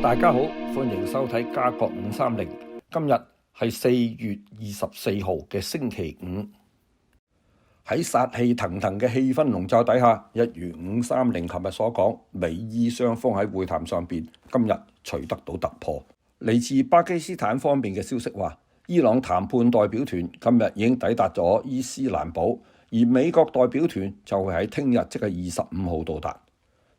大家好，歡迎收睇家國530。今日係4月24號嘅星期五。喺殺氣騰騰嘅氣氛籠罩底下，一如530琴日所講，美伊雙方喺會談上邊今日取得到突破。嚟自巴基斯坦方面嘅消息話，伊朗談判代表團今日已經抵達咗伊斯蘭堡，而美國代表團就會喺聽日即係25號到達。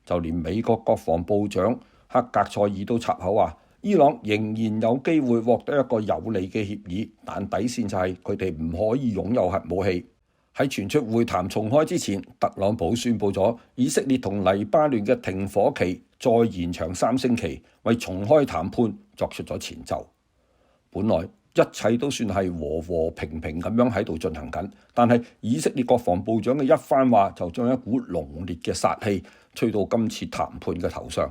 就連美國國防部長克格塞爾都插口話，伊朗仍然有機會獲得一個有利嘅協議，但底線就係佢哋唔可以擁有核武器。喺傳出會談重開之前，特朗普宣布咗以色列同黎巴嫩嘅停火期再延長3星期，為重開談判作出咗前奏。本來一切都算係和和平平咁樣喺度進行緊，但係以色列國防部長嘅一番話就將一股濃烈嘅殺氣吹到今次談判嘅頭上。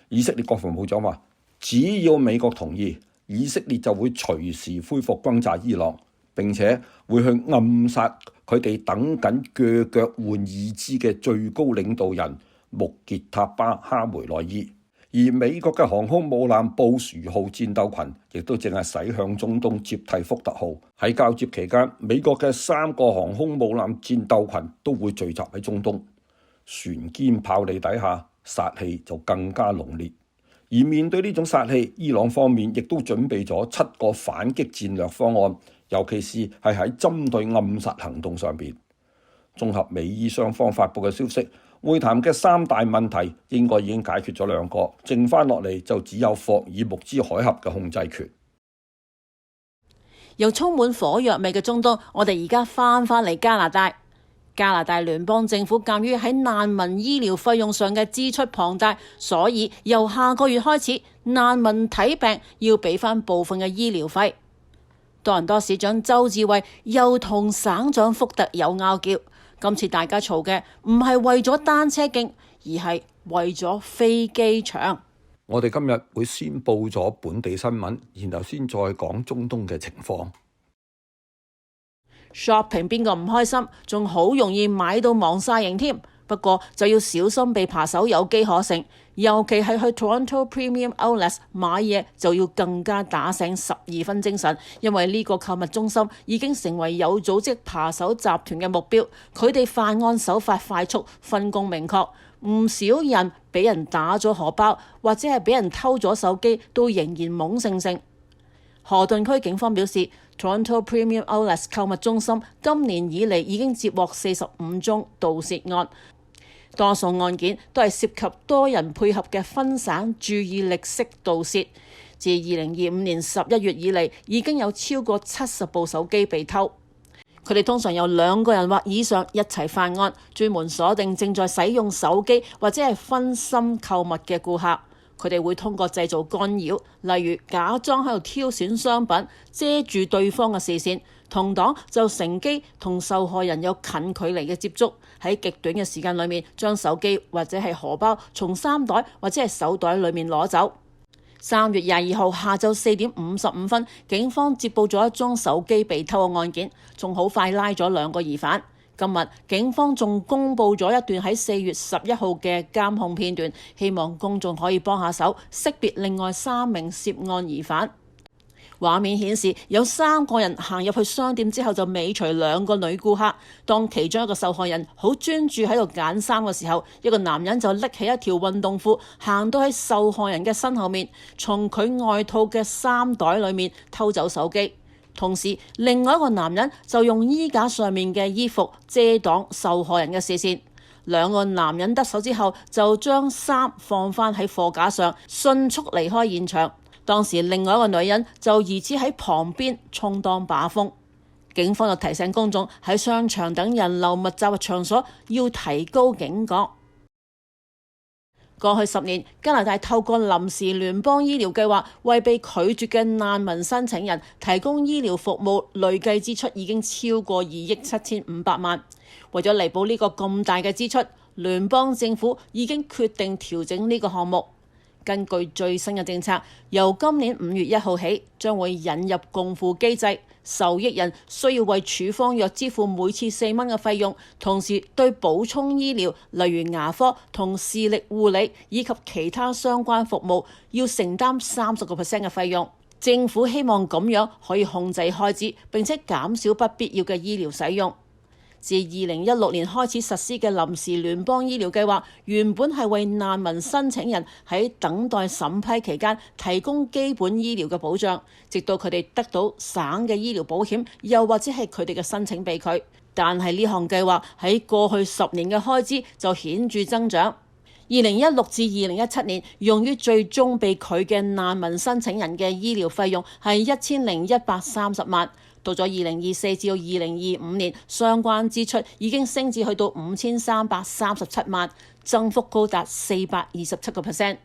以色列國防部長話，只要美國同意，以色列就會隨時恢復轟炸伊朗，並且會去暗殺佢哋等緊鋸腳換義肢嘅最高領導人穆傑塔巴哈梅內伊。而美國嘅航空母艦布殊號戰鬥群亦都正係駛向中東接替福特號。喺交接期間，美國嘅3個航空母艦戰鬥群都會聚集喺中東，船堅炮利底下，殺氣就更加濃烈。而面對呢種殺氣，伊朗方面亦都準備咗7個反擊戰略方案，尤其是係喺針對暗殺行動上邊。綜合美伊雙方發布嘅消息，會談嘅3大問題應該已經解決咗2個，剩翻落嚟就只有霍爾木茲海峽嘅控制權。由充滿火藥味嘅中東，我哋而家翻嚟加拿大。加拿大聯邦政府鑑於喺難民醫療費用上嘅支出龐大，所以由下個月開始，難民睇病要俾翻部分嘅醫療費。多倫多市長鄒至蕙又同省長福特有拗撬，今次大家嘈嘅唔係為咗單車徑，而係為咗飛機場。我哋今日會先報咗本地新聞，然後先再講中東嘅情況。shopping 邊個唔開心，仲好容易買到忘晒形添。不過就要小心被扒手有機可乘，尤其係去 Toronto Premium Outlets 買嘢就要更加打醒12分精神，因為呢個購物中心已經成為有組織扒手集團嘅目標。佢哋犯案手法快速，分工明確，唔少人俾人打咗荷包，或者係俾人偷咗手機，都仍然懵盛盛。河頓區警方表示，Toronto Premium Outlets 購物中心今年以嚟已經接獲45宗盜竊案，多數案件都係涉及多人配合嘅分散注意力式盜竊。自2025年11月以嚟，已經有超過70部手機被偷。佢哋通常有2個人或以上一齊犯案，專門鎖定正在使用手機或者係分心購物嘅顧客。佢哋會通過製造干擾，例如假裝喺度挑選商品，遮住對方嘅視線，同黨就乘機同受害人有近距離嘅接觸，喺極短嘅時間裏面將手機或者係荷包從衫袋或者係手袋裏面攞走。3月22號下晝4點55分，警方接報咗一宗手機被偷嘅案件，仲好快拉咗2個疑犯。今日警方仲公布咗一段喺4月11號嘅監控片段，希望公眾可以幫下手識別另外3名涉案疑犯。畫面顯示有3個人行入去商店之後就尾隨2個女顧客，當其中一個受害人好專注喺度揀衫嘅時候，一個男人就拎起一條運動褲行到喺受害人嘅身後面，從佢外套嘅衫袋裏面偷走手機。同時，另外一個男人就用衣架上面嘅衣服遮擋受害人嘅視線。2個男人得手之後，就將衫放返喺貨架上，迅速離開現場。當時另外一個女人就疑似喺旁邊充當把風。警方就提醒公眾喺商場等人流密集嘅場所要提高警覺。過去10年，加拿大透過臨時聯邦醫療計劃，為被拒絕嘅難民申請人提供醫療服務，累計支出已經超過2億7500萬。為咗彌補呢個咁大嘅支出，聯邦政府已經決定調整呢個項目。根據最新嘅政策，由今年5月1號起，將會引入共付機制，受益人需要為處方藥支付每次4蚊嘅費用，同時對補充醫療，例如牙科同視力護理以及其他相關服務，要承擔30% 嘅費用。政府希望咁樣可以控制開支，並且減少不必要嘅醫療使用。自2016年開始實施嘅臨時聯邦醫療計劃，原本係為難民申請人喺等待審批期間提供基本醫療嘅保障，直到佢哋得到省嘅醫療保險，又或者係佢哋嘅申請被拒。但係呢項計劃喺過去10年嘅開支就顯著增長。2016至2017年用於最終被拒嘅難民申請人嘅醫療費用係1130萬。到咗2024至2025年，相關支出已經升至去到5337萬，增幅高達427%。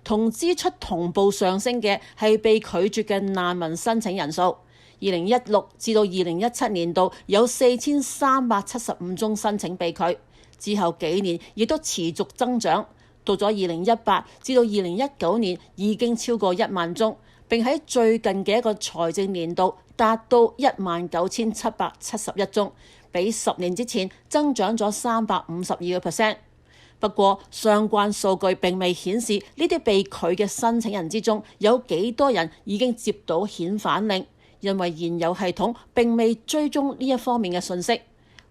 同支出同步上升嘅係被拒絕嘅難民申請人數。2016至到2017年度有4375宗申請被拒，之後幾年亦都持續增長。到咗2018至到2019年已經超過1萬宗，並喺最近嘅一個財政年度達到19771宗，比10年之前增長咗352%。不過相關數據並未顯示呢啲被拒嘅申請人之中有幾多人已經接到遣返令，因為現有系統並未追蹤呢一方面嘅信息。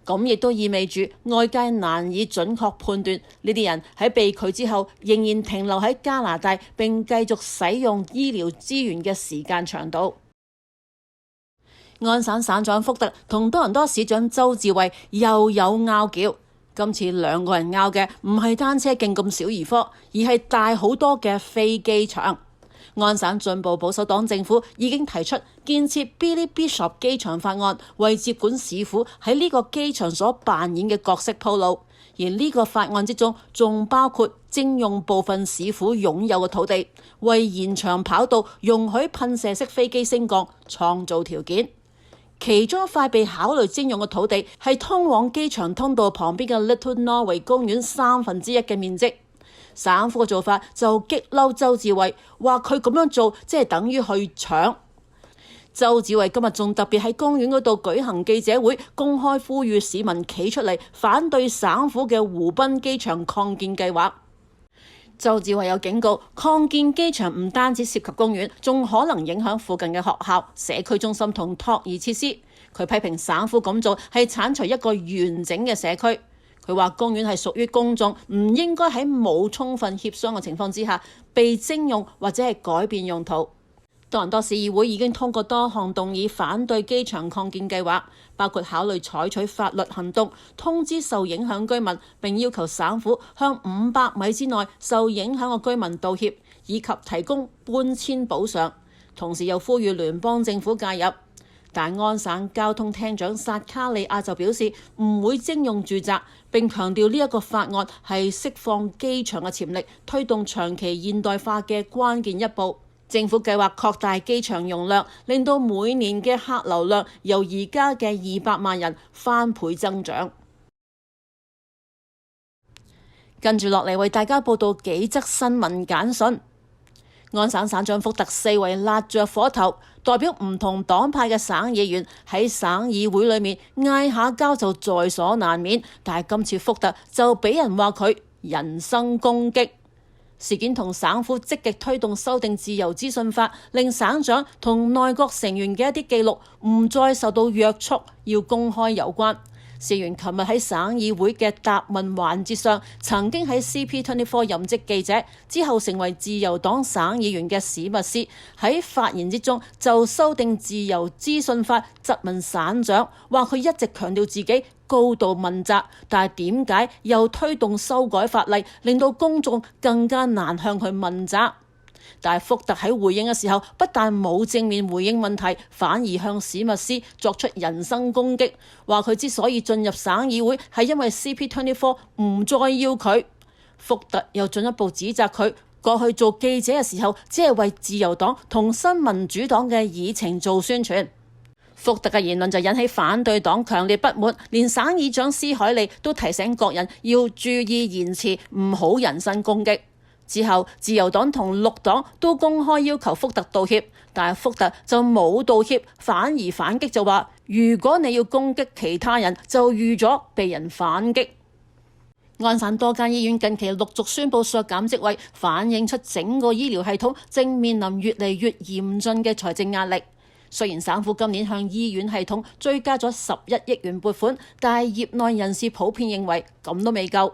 咁亦都意味住外界難以準確判斷呢啲人喺被拒之後仍然停留喺加拿大並繼續使用醫療資源嘅時間長度。安省省長福特同多倫多市長周志偉又有拗撬，今次兩個人拗嘅唔係單車徑咁小兒科，而係大好多嘅飛機場。安省進步保守黨政府已經提出建設 Billy Bishop 機場法案，為接管市府喺呢個機場所扮演嘅角色鋪路。而呢個法案之中仲包括徵用部分市府擁有嘅土地，為延長跑道、容許噴射式飛機升降創造條件。其中一塊被考慮徵用嘅土地係通往機場通道旁邊嘅 Little Norway 公園1/3嘅面積。省府嘅做法就激嬲周志偉，話佢咁樣做即係等於去搶。周志偉今日仲特別喺公園嗰度舉行記者會，公開呼籲市民企出嚟反對省府嘅湖濱機場擴建計劃。周志偉有警告，擴建機場唔單止涉及公園，仲可能影響附近嘅學校、社區中心同托兒設施。佢批評省府咁做係剷除一個完整嘅社區。佢話公園係屬於公眾，唔應該喺冇充分協商嘅情況之下被徵用或者係改變用途。多倫多市議會已經通過多項動議反對機場擴建計劃，包括考慮採取法律行動，通知受影響居民，並要求省府向500米之內受影響嘅居民道歉，以及提供搬遷補償。同時又呼籲聯邦政府介入。但安省交通廳長薩卡利亞就表示唔會徵用住宅，並強調呢一個法案係釋放機場嘅潛力、推動長期現代化嘅關鍵一步。政府計劃擴大機場容量，令到每年嘅客流量由而家嘅200萬人翻倍增長。跟住落嚟為大家報道幾則新聞簡訊。安省省長福特四圍辣着火頭，代表唔同黨派嘅省議員喺省議會裏面嗌下交就在所難免，但係今次福特就俾人話佢人身攻擊。事件同省府積極推動修訂自由資訊法，令省長同內閣成員嘅一啲記錄唔再受到約束，要公開有關。事源琴日喺省議會嘅答問環節上，曾經喺 CP24 任職記者，之後成為自由黨省議員嘅史密斯喺發言之中就修訂自由資訊法質問省長，話佢一直強調自己高度問責，但係點解又推動修改法例，令到公眾更加難向佢問責？但係福特喺回應嘅時候，不但冇正面回應問題，反而向史密斯作出人身攻擊，話佢之所以進入省議會係因為 CP24 唔再要佢。福特又進一步指責佢過去做記者嘅時候，只係為自由黨同新民主黨嘅議程做宣傳。福特嘅言論就引起反對黨強烈不滿，連省議長斯凱利都提醒各人要注意言辭，唔好人身攻擊。之後，自由黨同綠黨都公開要求福特道歉，但係福特就冇道歉，反而反擊就話：如果你要攻擊其他人，就預咗被人反擊。安省多間醫院近期陸續宣布削減職位，反映出整個醫療系統正面臨越嚟越嚴峻嘅財政壓力。雖然省府今年向醫院系統追加咗11億元撥款，但係業內人士普遍認為咁都未夠。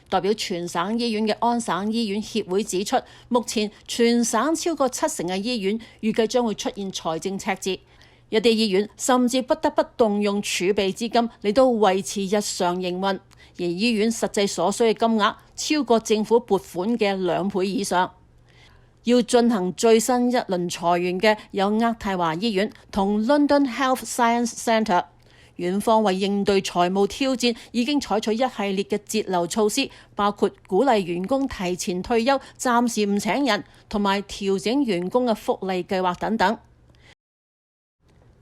代表全省醫院嘅安省醫院協會指出，目前全省超過70%嘅醫院預計將會出現財政赤字，一啲醫院甚至不得不動用儲備資金嚟到維持日常營運，而醫院實際所需嘅金額超過政府撥款嘅2倍以上。要進行最新一輪裁員嘅有渥太華醫院同 London Health Science Centre。院方為應對財務挑戰，已經採取一系列嘅節流措施，包括鼓勵員工提前退休、暫時唔請人，同埋調整員工嘅福利計劃等等。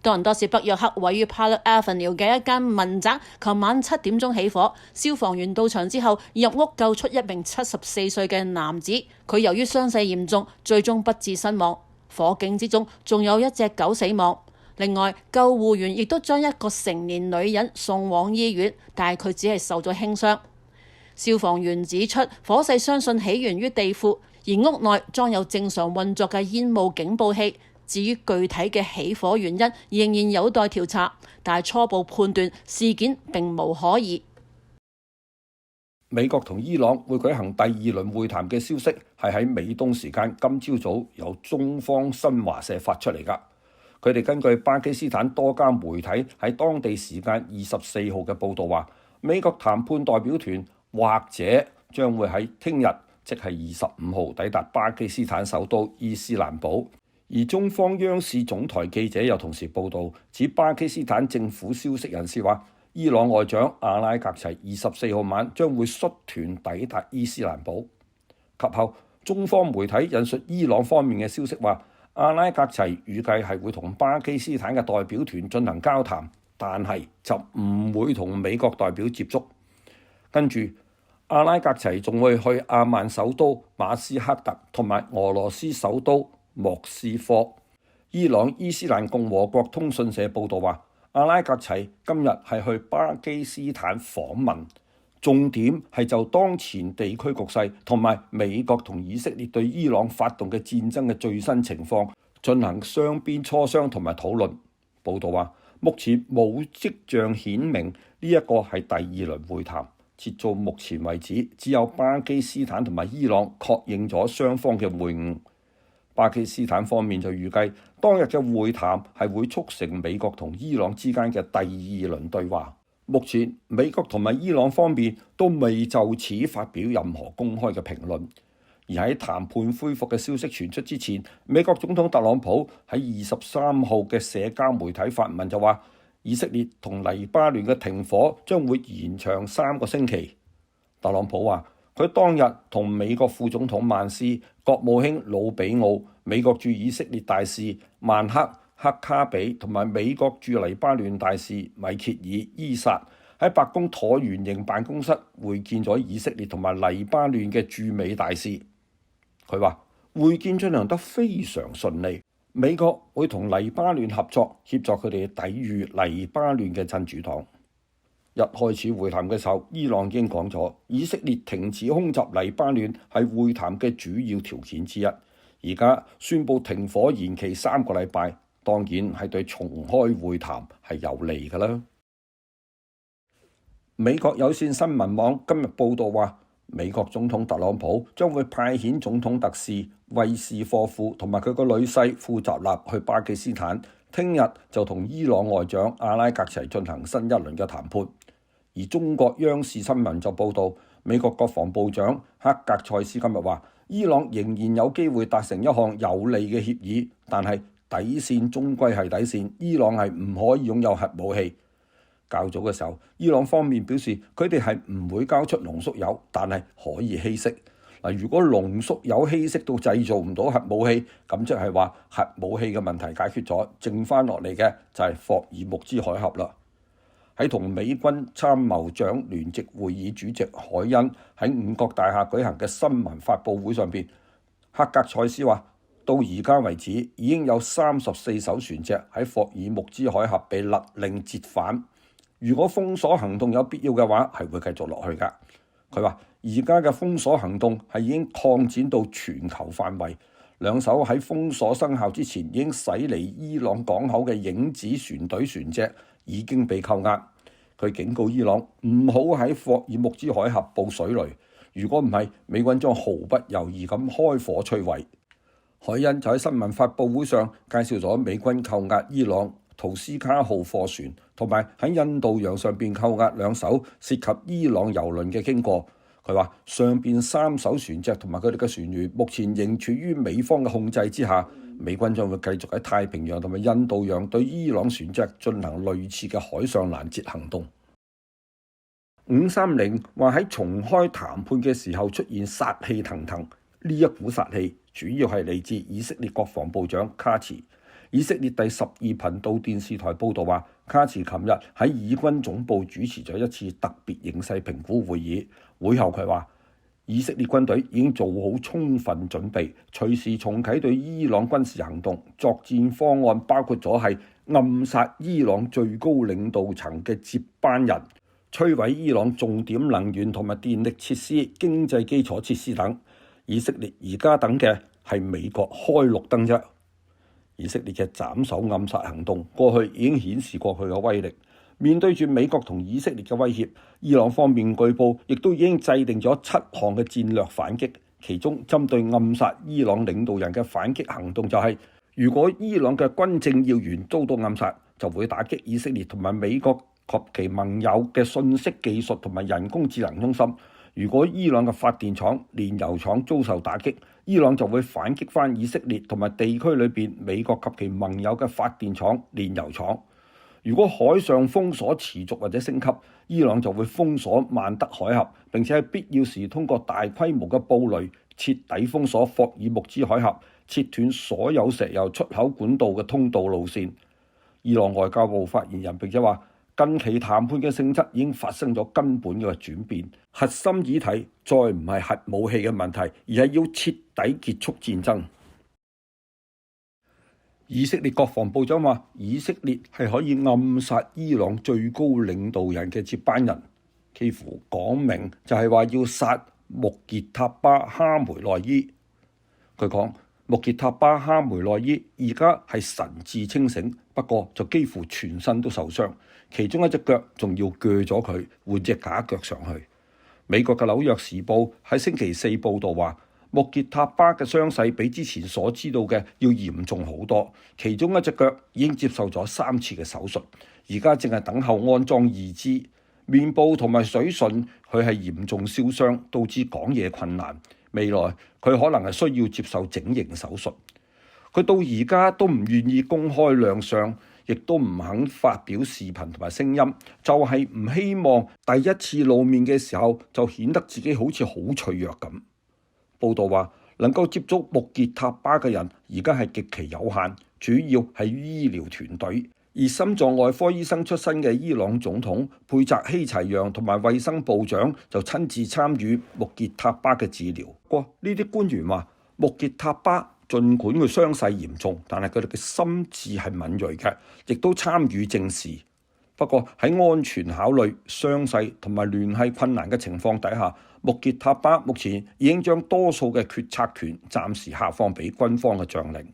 多倫多市北約克位於 Park Avenue 嘅一間民宅，琴晚7點鐘起火，消防員到場之後入屋救出一名74歲嘅男子，佢由於傷勢嚴重，最終不治身亡。火警之中仲有一隻狗死亡。另外，救護員亦都將一個成年女人送往醫院，但係佢只係受咗輕傷。消防員指出，火勢相信起源於地庫，而屋內裝有正常運作嘅煙霧警報器。至於具體嘅起火原因，仍然有待調查，但係初步判斷事件並無可疑。美國同伊朗會舉行第2輪會談嘅消息係喺美東時間今朝早由中方新華社發出嚟㗎。佢哋根據巴基斯坦多家媒體喺當地時間24號嘅報導話，美國談判代表團或者將會喺聽日，即係25號抵達巴基斯坦首都伊斯蘭堡。而中方央視總台記者又同時報導，指巴基斯坦政府消息人士話，伊朗外長阿拉格齊24號晚將會率團抵達伊斯蘭堡。及後，中方媒體引述伊朗方面嘅消息話，阿拉格齊預計係會同巴基斯坦嘅代表團進行交談，但係就唔會同美國代表接觸。跟住，阿拉格齊仲會去阿曼首都馬斯克特同埋俄羅斯首都莫斯科。伊朗伊斯蘭共和國通訊社報導話，阿拉格齊今日係去巴基斯坦訪問，重點係就當前地區局勢同埋美國同以色列對伊朗發動嘅戰爭嘅最新情況進行雙邊磋商同埋討論。報導話，目前冇跡象顯明呢一個係第2輪會談，截至目前為止，只有巴基斯坦同埋伊朗確認咗雙方嘅會晤。巴基斯坦方面就預計當日嘅會談係會促成美國同伊朗之間嘅第2輪對話。目前美國同埋伊朗方面都未就此發表任何公開嘅評論。而喺談判恢復嘅消息傳出之前，美國總統特朗普喺23號嘅社交媒體發文就話，以色列同黎巴嫩嘅停火將會延長3個星期。特朗普話，佢當日同美國副總統曼斯、國務卿魯比奧、美國駐以色列大使曼克卡比同埋美國駐黎巴嫩大使米歇爾伊薩喺白宮橢圓形辦公室會見咗以色列同埋黎巴嫩嘅駐美大使。佢話會見進行得非常順利，美國會同黎巴嫩合作，協助佢哋抵禦黎巴嫩嘅真主黨。一開始會談嘅時候，伊朗已經講咗，以色列停止空襲黎巴嫩係會談嘅主要條件之一。而家宣布停火延期3個禮拜，當然係對重開會談係有利㗎啦。美國有線新聞網今日報道話，美國總統特朗普將會派遣總統特使威斯科夫同埋佢個女婿庫扎納去巴基斯坦，聽日就同伊朗外長阿拉格齊進行新一輪嘅談判。而中國央視新聞就報道，美國國防部長克格塞斯今日話，伊朗仍然有機會達成一項有利嘅協議，但係底線終歸係底線，伊朗係唔可以擁有核武器。較早嘅時候，伊朗方面表示佢哋係唔會交出濃縮鈾，但係可以稀釋。如果濃縮鈾稀釋到製造唔到核武器，咁即係話核武器嘅問題解決咗，剩翻落嚟嘅就係霍爾木茲海峽啦。喺同美軍參謀長聯席會議主席海恩喺五角大廈舉行嘅新聞發佈會上邊，克格塞斯話：到而家為止，已經有34艘船隻喺霍爾木茲海峽被勒令折返。如果封鎖行動有必要嘅話，係會繼續落去㗎。佢話：而家嘅封鎖行動係已經擴展到全球範圍。兩艘喺封鎖生效之前已經駛離伊朗港口嘅影子船隊船隻已經被扣押。佢警告伊朗唔好喺霍爾木茲海峽布水雷，如果唔係，美軍將毫不猶豫咁開火摧毀。海恩就喺新聞發佈會上介紹咗美軍扣押伊朗圖斯卡號貨船，同埋喺印度洋上邊扣押兩艘涉及伊朗油輪嘅經過。佢話上邊3艘船隻同埋佢哋嘅船員目前仍處於美方嘅控制之下，美軍將會繼續喺太平洋同埋印度洋對伊朗船隻進行類似嘅海上攔截行動。530話喺重開談判嘅時候出現殺氣騰騰，呢一股殺氣主要係嚟自以色列國防部長卡茨。以色列第12頻道電視台報導話，卡茨琴日喺以軍總部主持咗一次特別形勢評估會議，會後佢話以色列軍隊已經做好充分準備，隨時重啟對伊朗軍事行動。作戰方案包括咗係暗殺伊朗最高領導層嘅接班人，摧毀伊朗重點能源同埋電力設施、經濟基礎設施等。以色列而家等嘅係美國開綠燈啫。以色列嘅斬首暗殺行動過去已經顯示過佢嘅威力。面對住美國同以色列嘅威脅，伊朗方面據報亦都已經制定咗7項嘅戰略反擊，其中針對暗殺伊朗領導人嘅反擊行動就係，如果伊朗嘅軍政要員遭到暗殺，就會打擊以色列同埋美國及其盟友嘅信息技術同埋人工智能中心。如果伊朗嘅發電廠、煉油廠遭受打擊，伊朗就會反擊返以色列同埋地區裏邊美國及其盟友嘅發電廠、煉油廠。如果海上封鎖持續或者升級，伊朗就會封鎖曼德海峽，並且喺必要時通過大規模嘅布雷徹底封鎖霍爾木茲海峽，切斷所有石油出口管道嘅通道路線。伊朗外交部發言人並且話，近期談判嘅性質已經發生咗根本嘅轉變，核心議題再唔係核武器嘅問題，而係要徹底結束戰爭。以色列國防部長話，以色列係可以暗殺伊朗最高領導人嘅接班人，幾乎講明就係話要殺穆傑塔巴哈梅內伊。佢講，穆傑塔巴哈梅內伊而家係神志清醒，不過就幾乎全身都受傷，其中一隻腳仲要鋸咗佢，換隻假腳上去。美國嘅紐約時報喺星期4報導話，穆傑塔巴嘅傷勢比之前所知道嘅要嚴重好多，其中一隻腳已經接受咗3次嘅手術，而家正係等候安裝義肢。面部同埋嘴唇佢係嚴重燒傷，導致講嘢困難。未來佢可能係需要接受整形手術。佢到而家都唔願意公開亮相，亦都唔肯發表視頻同埋聲音，就係唔希望第一次露面嘅時候就顯得自己好似好脆弱咁。報道話，能夠接觸穆傑塔巴嘅人而家係極其有限，主要係醫療團隊。而心臟外科醫生出身嘅伊朗總統佩澤希齊揚同埋衛生部長就親自參與穆傑塔巴嘅治療。不過呢啲官員話，穆傑塔巴儘管佢傷勢嚴重，但係佢哋嘅心智係敏銳嘅，亦都參與正視。不過喺安全考慮、傷勢同埋聯繫困難嘅情況底下，穆傑塔巴目前已經將多數嘅決策權暫時下放俾軍方嘅將領。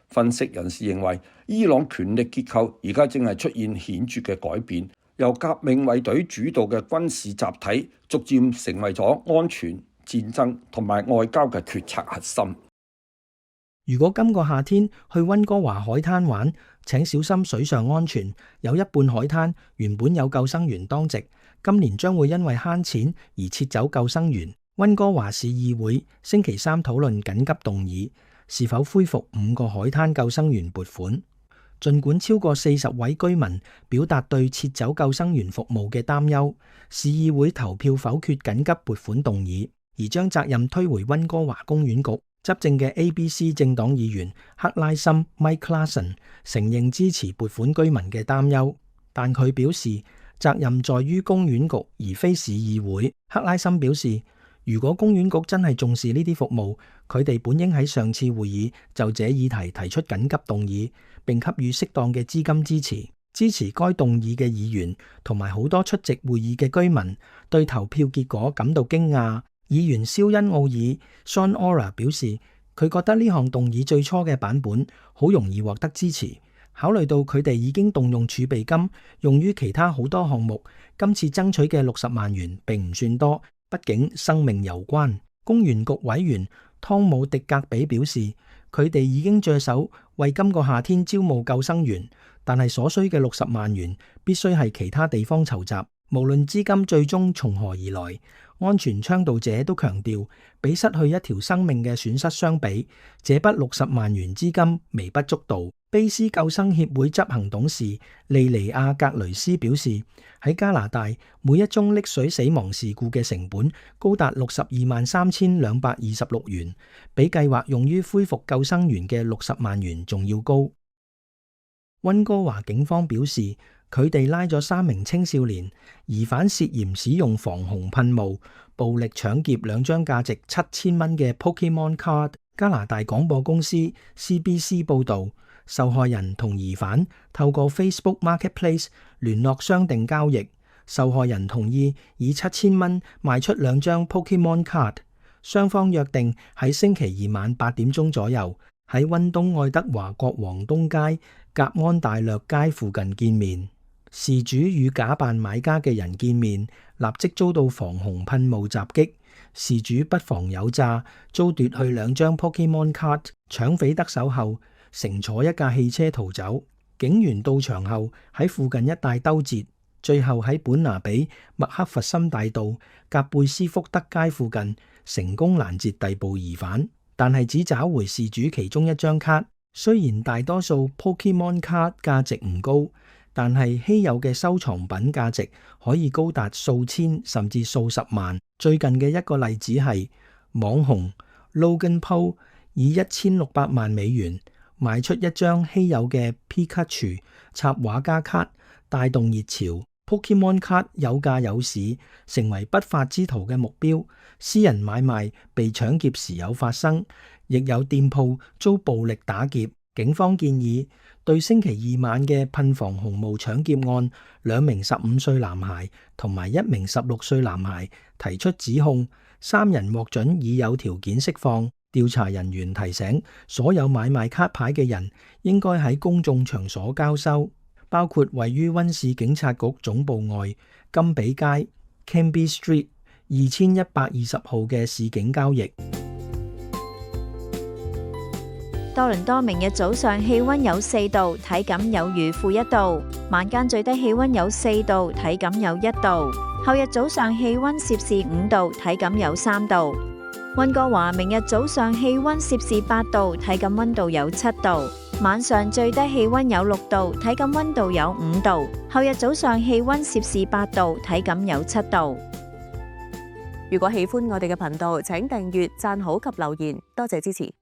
分析人士認為，伊朗權力結構而家正係出現顯著嘅改變，由革命衛隊主導嘅軍事集體逐漸成為咗安全、戰爭同埋外交嘅決策核心。如果今個夏天去溫哥華海灘玩，請小心水上安全。有一半海灘原本有救生員當值，今年將會因為慳錢而撤走救生員。溫哥華市議會星期3討論緊急動議，是否恢復5個海灘救生員撥款。儘管超過40位居民表達對撤走救生員服務嘅擔憂，市議會投票否決緊急撥款動議，而將責任推回溫哥華公園局。執政嘅 ABC 政黨議員克拉森 Mike Klassen 承認支持撥款居民嘅擔憂，但佢表示責任在於公園局而非市議會。克拉森表示，如果公園局真係重視呢啲服務，佢哋本應喺上次會議就這議題提出緊急動議，並給予適當嘅資金支持。支持該動議嘅議員同埋好多出席會議嘅居民對投票結果感到驚訝。議員肖恩奧爾 Sean Ora 表示，佢覺得呢項動議最初嘅版本好容易獲得支持，考慮到佢哋已經動用儲備金用於其他好多項目，今次爭取嘅60萬元並唔算多，畢竟生命攸關。公園局委員湯姆迪格比表示，佢哋已經着手為今個夏天招募救生員，但係所需嘅60萬元必須係其他地方籌集，無論資金最終從何而來。安全倡導者都強調，比失去一條生命嘅損失相比，這筆60萬元資金微不足道。卑斯救生協會執行董事利尼亞格雷斯表示，喺加拿大每一宗溺水死亡事故嘅成本高達623226元，比計劃用於恢復救生員嘅60萬元仲要高。溫哥華警方表示，佢哋拉咗3名青少年，疑犯涉嫌使用防洪噴霧，暴力搶劫2張價值7000蚊嘅 Pokemon Card。加拿大廣播公司 CBC 報導，受害人同疑犯透過 Facebook Marketplace 聯絡商定交易，受害人同意以7000蚊賣出2張 Pokemon Card。雙方約定喺星期二晚8點鐘左右喺溫東愛德華國王東街格安大略街附近見面。事主與假扮買家嘅人見面，立即遭到防洪噴霧襲擊。事主不防有詐，遭奪去2張 Pokemon Card。搶匪得手後，乘坐一架汽車逃走。警員到場後喺附近一帶兜截，最後喺本拿比麥克弗森大道格貝斯福德街附近成功攔截逮捕疑犯，但係只找回事主其中1張卡。雖然大多數 Pokemon Card 價值唔高，但係稀有嘅收藏品價值可以高達數千甚至數十萬。最近嘅一個例子係網紅 Logan Paul 以1600萬美元賣出1張稀有嘅 Pikachu 插畫家卡，帶動熱潮。Pokemon 卡有價有市，成為不法之徒嘅目標。私人買賣被搶劫時有發生，亦有店鋪遭暴力打劫。警方建議對星期二晚嘅噴防洪霧搶劫案，2名15歲男孩同埋1名16歲男孩提出指控，3人獲准以有條件釋放。調查人員提醒所有買賣卡牌嘅人應該喺公眾場所交收，包括位於溫市警察局總部外金比街 Cambie Street 2120號嘅市警交易。多倫多明日早上氣溫有4度，體感有如-1度；晚間最低氣溫有4度，體感有1度。後日早上氣溫攝氏5度，體感有3度。溫哥華明日早上氣溫攝氏8度，體感溫度有7度；晚上最低氣溫有6度，體感溫度有5度。後日早上氣溫攝氏8度，體感有7度。如果喜歡我哋嘅頻道，請訂閱、讚好及留言，多謝支持。